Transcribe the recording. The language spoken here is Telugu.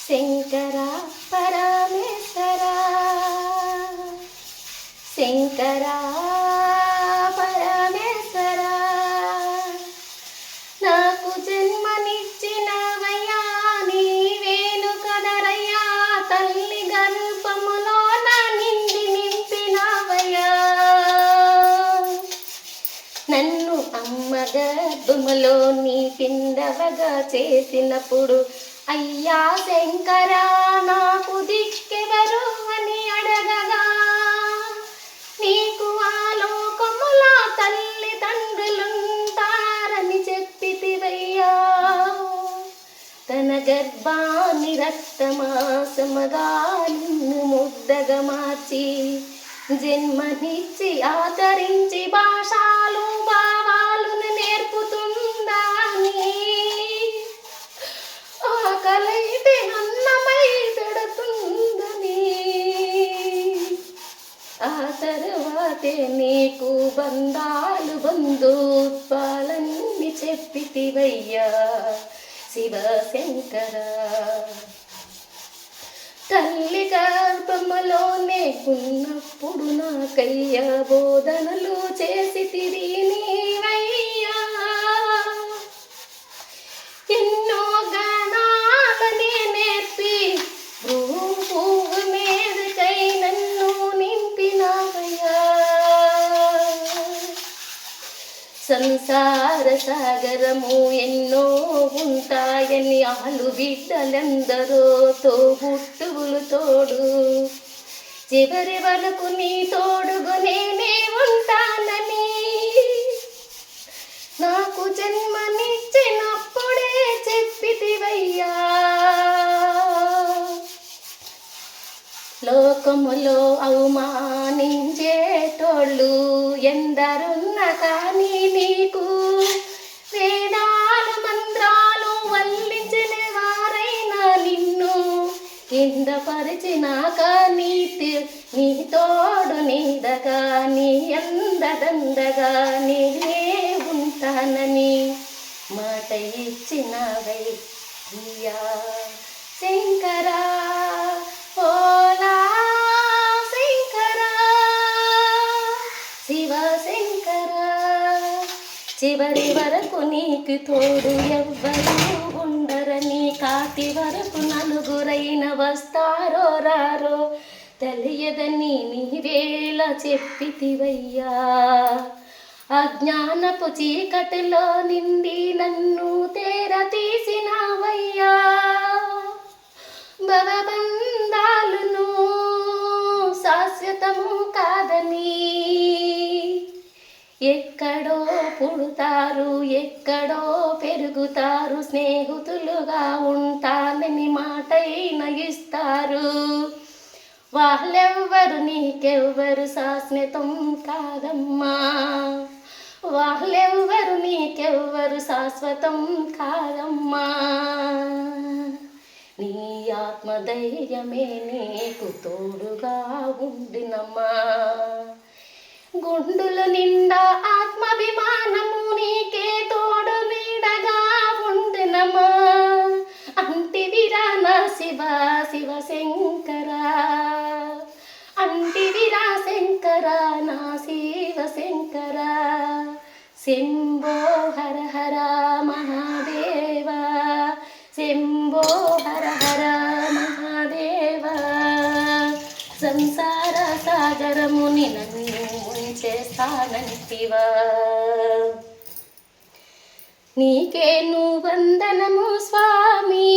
శంకర పరమేశ్వర శంకర పరమేశ్వర నాకు జన్మనిచ్చినవయ్యా నీవేను కదరయ్యా తల్లి గర్భములో నా నింపినవయ్యా నన్ను అమ్మ గర్భములో నీ పిండవగా చేసినప్పుడు అయ్యా శంకర నాకు దిక్కెవరు అని అడగగా నీకు ఆలోకముల తల్లిదండ్రులుంటారని చెప్పితివయ్యా తన గర్భాన్ని రక్తమాసముగా నిన్ను ముద్దగా మార్చి జన్మనిచ్చి ఆచరించి భాషలు భావాలను నేర్పుతుందని ఆకలైతే అన్నమై పెడుతుందని ఆ తర్వాతే నీకు బంధాలు బంధుత్వాలన్నీ చెప్పితివయ్యా శివశంకర తల్లి గర్భములోనే ఉన్నప్పుడు నాకయ్య బోధనలు చేసితివి నీవయ్యా ఎన్నో గణాలని నేర్పి పువ్వు మీదకై నన్ను నింపినవయ్యా సంసార సాగరము ఎన్నో ఉంటాయని ఆలు బిడ్డలందరూ తోబుట్టువులు తోడు చివరి వరకు నీ తోడుగు నేనే ఉంటానని నాకు జన్మనిచ్చినప్పుడే చెప్పితివయ్యా లోకములో అవమానించేటోళ్ళు ఎందరున్న కానీ నీకు వేదాలు మంత్రాలు వల్లించిన వారైనా నిన్ను కింద పరిచినాక నీ తోడు నీదగా నీ అందదండగా నేనే ఉంటానని మాట ఇచ్చినవయ్యా శంకర ఓలా శంకర శివశంకర చివరి వరకు నీకు తోడు ఎవ్వరూ ఉండరని కాటి వరకు నలుగురైన వస్తారో రారో తెలియదని నీవేళ చెప్పితివయ్యా అజ్ఞానపు చీకటిలో నిండి నన్ను తేర తీసినవయ్యా భవబంధాలను శాశ్వతము కాదని ఎక్కడో పుడతారు ఎక్కడో పెరుగుతారు స్నేహితులుగా ఉంటానని మాటైన ఇస్తారు వాళ్ళెవ్వరు నీకెవ్వరు శాశ్వతం కాదమ్మా వాళ్ళెవ్వరు నీకెవ్వరు శాశ్వతం కాదమ్మా నీ ఆత్మధైర్యమే నీకు తోడుగా ఉండినమ్మా గుండుల నిండా ఆత్మాభిమానము నీకే తోడు నీడగా ఉండినమ్మా అంటివిరా నా శివ శివశంకర అంటివిరా శంకర నా శివశంకర శంభో హర హర మహాదేవ శంభో హర హర మహాదేవ సంసార సాగరముని నన్ను ముంచేస్తానంటివా నీకే వందనము స్వామి